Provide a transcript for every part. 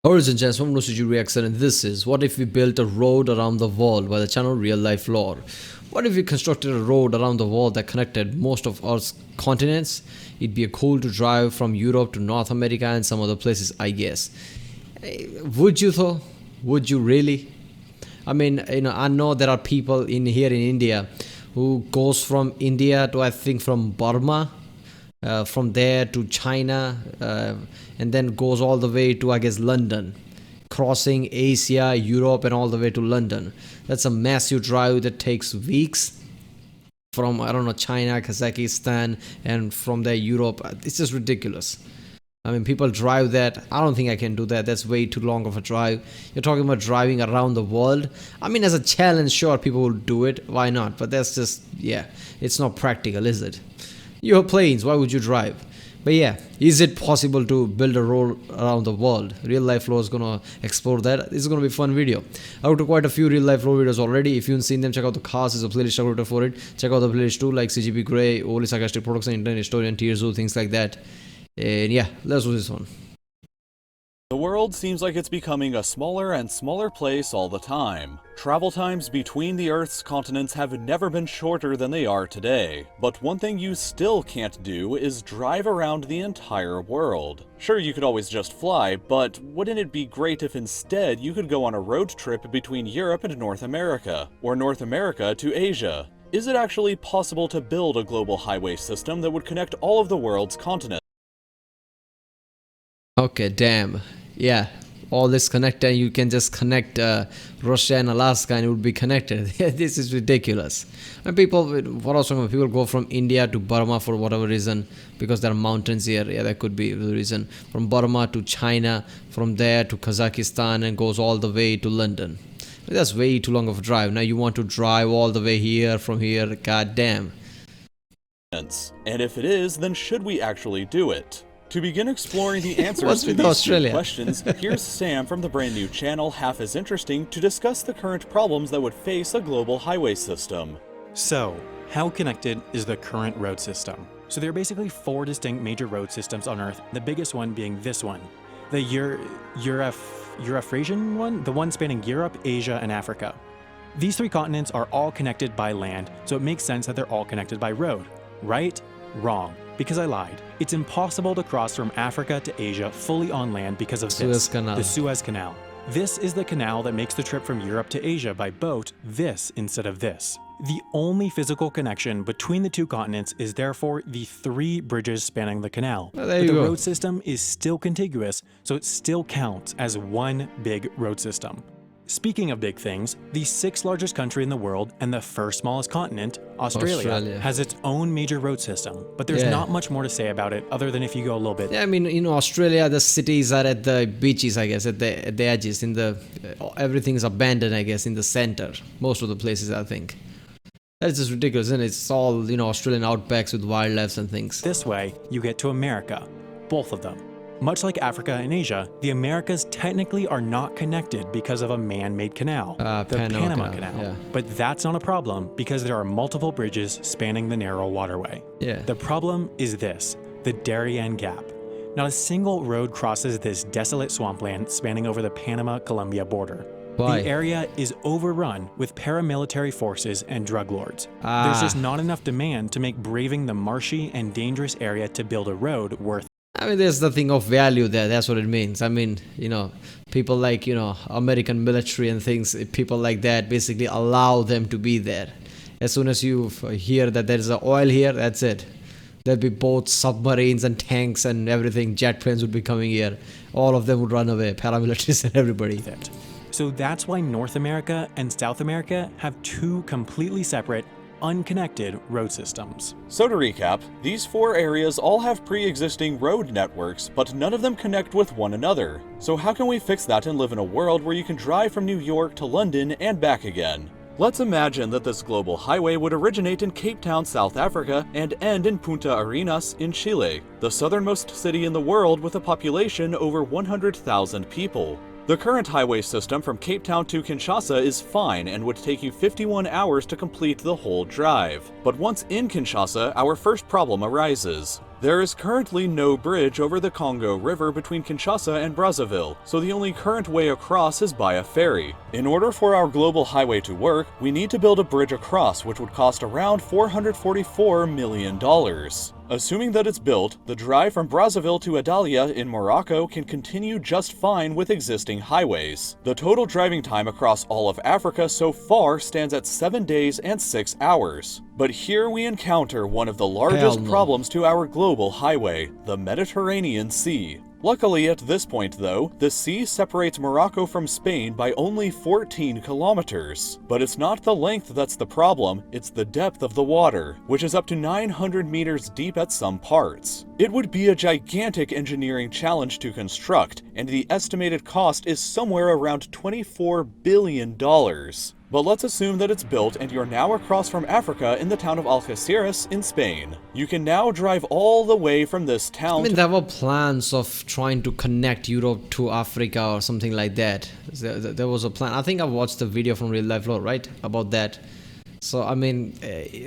Origin Chance from Nosiji Reaction, and this is what if we built a road around the world by the channel Real Life Lore. What if we constructed a road around the world that connected most of Earth's continents? It'd be cool to drive from Europe to North America and some other places, I guess. Would you though? Would you really? I mean, I know there are people in here in India who goes from India to, I think, from Burma, from there to China, and then goes all the way to, I guess, London, crossing Asia, Europe, and all the way to London. That's a massive drive that takes weeks from, I don't know, China, Kazakhstan, and from there Europe. It's just ridiculous. I mean, people drive that. I don't think I can do that. That's way too long of a drive. You're talking about driving around the world. I mean, as a challenge, sure, people will do it. Why not? But that's just, yeah, it's not practical, is it? You have planes. Why would you drive? But yeah, is it possible to build a road around the world? Real Life Lore is gonna explore that. This is gonna be a fun video. I have quite a few Real Life Lore videos already. If you haven't seen them, check out the cast. There's a playlist calculator for it. Check out the playlist too, like CGP Grey, Oli Sarcastic Production, Internet Historian, Tearzu, things like that. And yeah, let's do this one. The world seems like it's becoming a smaller and smaller place all the time. Travel times between the Earth's continents have never been shorter than they are today. But one thing you still can't do is drive around the entire world. Sure, you could always just fly, but wouldn't it be great if instead you could go on a road trip between Europe and North America, or North America to Asia? Is it actually possible to build a global highway system that would connect all of the world's continents? Okay, damn. Yeah, all this connected. You can just connect Russia and Alaska and it would be connected. This is ridiculous. And people, what else? People go from India to Burma for whatever reason, because there are mountains here. Yeah, that could be the reason. From Burma to China, from there to Kazakhstan, and goes all the way to London. That's way too long of a drive. Now you want to drive all the way here, from here. God damn. And if it is, then should we actually do it? To begin exploring the answers to with these Australia? two questions, here's Sam from the brand new channel Half as Interesting to discuss the current problems that would face a global highway system. So, how connected is the current road system? So there are basically four distinct major road systems on Earth, the biggest one being this one, the Eurasian one, the one spanning Europe, Asia, and Africa. These three continents are all connected by land, so it makes sense that they're all connected by road. Right? Wrong. Because I lied. It's impossible to cross from Africa to Asia fully on land because of Suez Canal. the Suez Canal. This is the canal that makes the trip from Europe to Asia by boat this instead of this. The only physical connection between the two continents is therefore the three bridges spanning the canal. Well, there but you the go. road system is still contiguous, so it still counts as one big road system. Speaking of big things, the sixth largest country in the world and the first smallest continent, Australia, has its own major road system, but there's not much more to say about it other than if you go a little bit. Yeah, I mean, in Australia, the cities are at the beaches, I guess, at the edges. In the everything is abandoned, I guess, in the center. Most of the places, I think. That's just ridiculous, isn't it? It's all, Australian outbacks with wildlife and things. This way, you get to America, both of them. Much like Africa and Asia, the Americas technically are not connected because of a man-made canal, the Panama Canal. Yeah. But that's not a problem because there are multiple bridges spanning the narrow waterway. Yeah. The problem is this, the Darien Gap. Not a single road crosses this desolate swampland spanning over the Panama-Colombia border. Why? The area is overrun with paramilitary forces and drug lords. There's just not enough demand to make braving the marshy and dangerous area to build a road worth. I mean, there's nothing of value there. That's what it means. I mean, people like, American military and things, people like that basically allow them to be there. As soon as you hear that there's oil here, that's it. There'll be boats, submarines, and tanks and everything. Jet planes would be coming here. All of them would run away, paramilitaries and everybody. So that's why North America and South America have two completely separate, unconnected road systems. So to recap, these four areas all have pre-existing road networks, but none of them connect with one another. So how can we fix that and live in a world where you can drive from New York to London and back again? Let's imagine that this global highway would originate in Cape Town, South Africa, and end in Punta Arenas in Chile, the southernmost city in the world with a population over 100,000 people. The current highway system from Cape Town to Kinshasa is fine and would take you 51 hours to complete the whole drive. But once in Kinshasa, our first problem arises. There is currently no bridge over the Congo River between Kinshasa and Brazzaville, so the only current way across is by a ferry. In order for our global highway to work, we need to build a bridge across, which would cost around $444 million. Assuming that it's built, the drive from Brazzaville to Adalia in Morocco can continue just fine with existing highways. The total driving time across all of Africa so far stands at 7 days and 6 hours. But here we encounter one of the largest problems to our global highway, the Mediterranean Sea. Luckily at this point though, the sea separates Morocco from Spain by only 14 kilometers. But it's not the length that's the problem, it's the depth of the water, which is up to 900 meters deep at some parts. It would be a gigantic engineering challenge to construct, and the estimated cost is somewhere around $24 billion. But let's assume that it's built and you're now across from Africa in the town of Algeciras in Spain. You can now drive all the way from this town. I mean, there were plans of trying to connect Europe to Africa or something like that. There was a plan. I think I watched the video from RealLifeLore, right, about that. So I mean,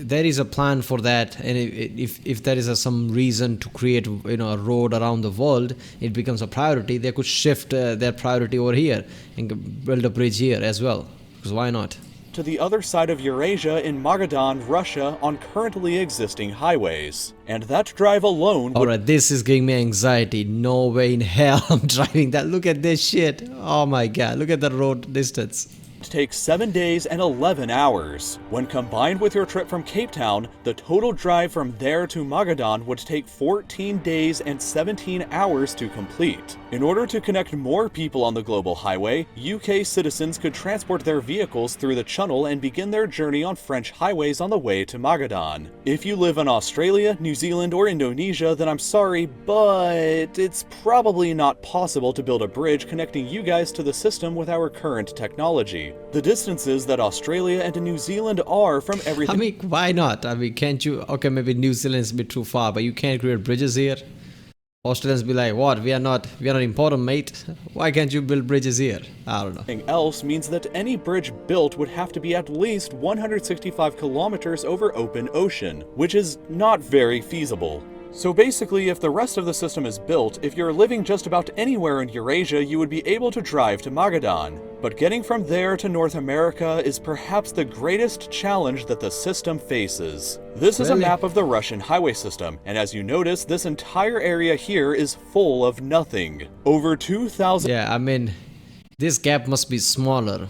there is a plan for that, and if there is some reason to create, a road around the world, it becomes a priority. They could shift their priority over here and build a bridge here as well. Because why not? To the other side of Eurasia in Magadan, Russia, on currently existing highways. And that drive alone would... Alright, this is giving me anxiety. No way in hell I'm driving that. Look at this shit. Oh my god, look at the road distance. Takes 7 days and 11 hours. When combined with your trip from Cape Town, the total drive from there to Magadan would take 14 days and 17 hours to complete. In order to connect more people on the global highway, UK citizens could transport their vehicles through the channel and begin their journey on French highways on the way to Magadan. If you live in Australia, New Zealand, or Indonesia, then I'm sorry, but it's probably not possible to build a bridge connecting you guys to the system with our current technology. The distances that Australia and New Zealand are from everything... I mean, why not? I mean, can't you... Okay, maybe New Zealand's a bit too far, but you can't create bridges here? Australians be like, what? We are not important, mate. Why can't you build bridges here? I don't know. Anything else means that any bridge built would have to be at least 165 kilometers over open ocean, which is not very feasible. So basically, if the rest of the system is built, if you're living just about anywhere in Eurasia, you would be able to drive to Magadan. But getting from there to North America is perhaps the greatest challenge that the system faces. This is a map of the Russian highway system, and as you notice, this entire area here is full of nothing. Over 2,000... Yeah, I mean, this gap must be smaller.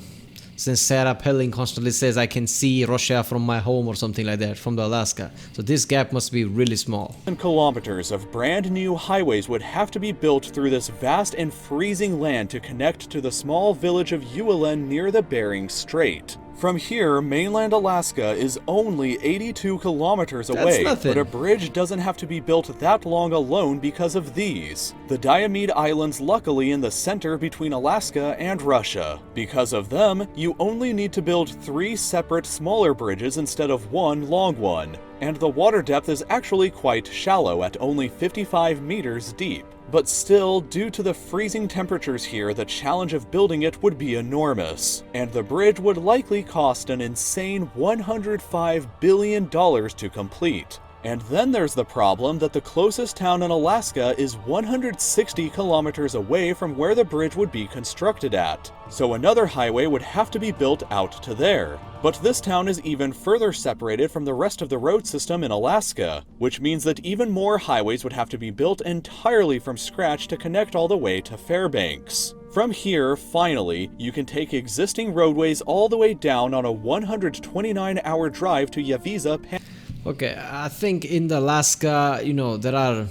Since Sarah Pelling constantly says I can see Russia from my home or something like that, from the Alaska. So this gap must be really small. Kilometers of brand new highways would have to be built through this vast and freezing land to connect to the small village of Uelen near the Bering Strait. From here, mainland Alaska is only 82 kilometers away, but a bridge doesn't have to be built that long alone because of these. The Diomede Islands luckily in the center between Alaska and Russia. Because of them, you only need to build 3 separate smaller bridges instead of one long one. And the water depth is actually quite shallow at only 55 meters deep. But still, due to the freezing temperatures here, the challenge of building it would be enormous, and the bridge would likely cost an insane $105 billion to complete. And then there's the problem that the closest town in Alaska is 160 kilometers away from where the bridge would be constructed at. So another highway would have to be built out to there. But this town is even further separated from the rest of the road system in Alaska, which means that even more highways would have to be built entirely from scratch to connect all the way to Fairbanks. From here, finally, you can take existing roadways all the way down on a 129-hour drive to Yaviza. Okay, I think in the Alaska, there are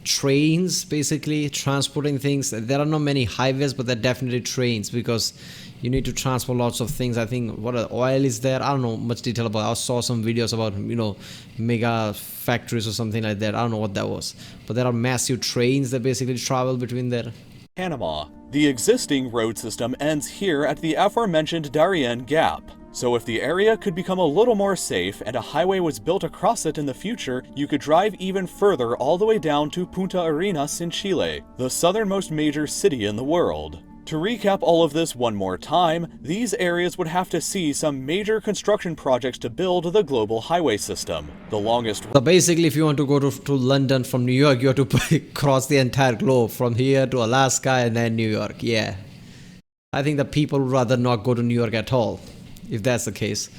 trains basically transporting things. There are not many highways, but there are definitely trains because you need to transport lots of things. I think oil is there. I don't know much detail about it. I saw some videos about, mega factories or something like that. I don't know what that was. But there are massive trains that basically travel between there. Panama. The existing road system ends here at the aforementioned Darien Gap. So if the area could become a little more safe and a highway was built across it in the future, you could drive even further all the way down to Punta Arenas in Chile, the southernmost major city in the world. To recap all of this one more time, these areas would have to see some major construction projects to build the global highway system. The longest... So basically, if you want to go to London from New York, you have to cross the entire globe from here to Alaska and then New York. Yeah. I think the people would rather not go to New York at all, if that's the case.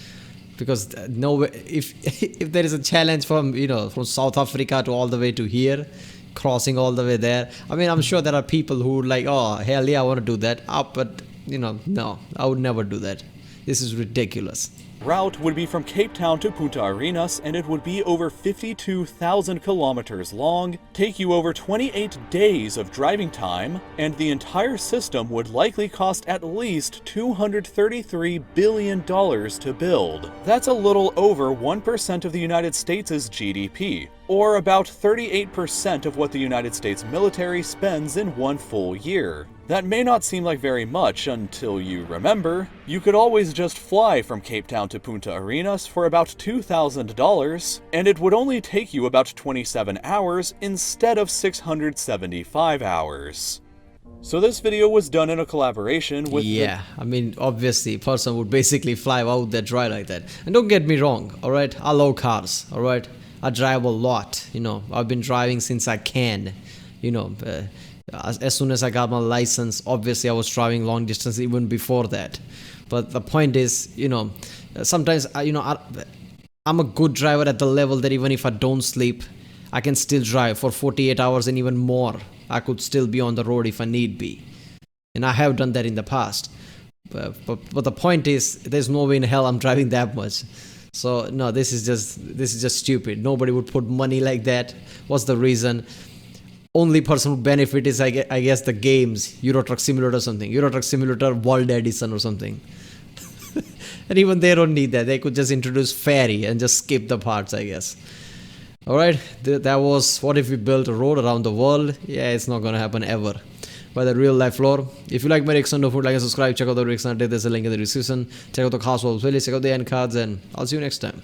Because if there is a challenge from, from South Africa to all the way to here, crossing all the way there, I mean, I'm sure there are people who are like, oh, hell yeah, I want to do that. But, no, I would never do that. This is ridiculous. Route would be from Cape Town to Punta Arenas, and it would be over 52,000 kilometers long, take you over 28 days of driving time, and the entire system would likely cost at least $233 billion to build. That's a little over 1% of the United States' GDP, or about 38% of what the United States military spends in one full year. That may not seem like very much until you remember, you could always just fly from Cape Town to Punta Arenas for about $2,000, and it would only take you about 27 hours instead of 675 hours. So this video was done in a collaboration with... Yeah, I mean, obviously, a person would basically fly out there dry like that. And don't get me wrong, alright? I love cars, alright? I drive a lot, I've been driving since I can, as soon as I got my license, obviously I was driving long distance even before that. But the point is, sometimes, I'm a good driver at the level that even if I don't sleep, I can still drive for 48 hours and even more. I could still be on the road if I need be. And I have done that in the past. But the point is, there's no way in hell I'm driving that much. So no, this is just stupid. Nobody would put money like that. What's the reason? Only person who benefit is I guess the games, Euro Truck Simulator or something, Euro Truck Simulator World Edition or something. And even they don't need that. They could just introduce ferry and just skip the parts, I guess. Alright, that was what if we built a road around the world. Yeah, it's not gonna happen ever. By the RealLifeLore. If you like my reaction, don't forget to like and subscribe. Check out the reaction. There's a link in the description. Check out the cast playlist. Check out the end cards, and I'll see you next time.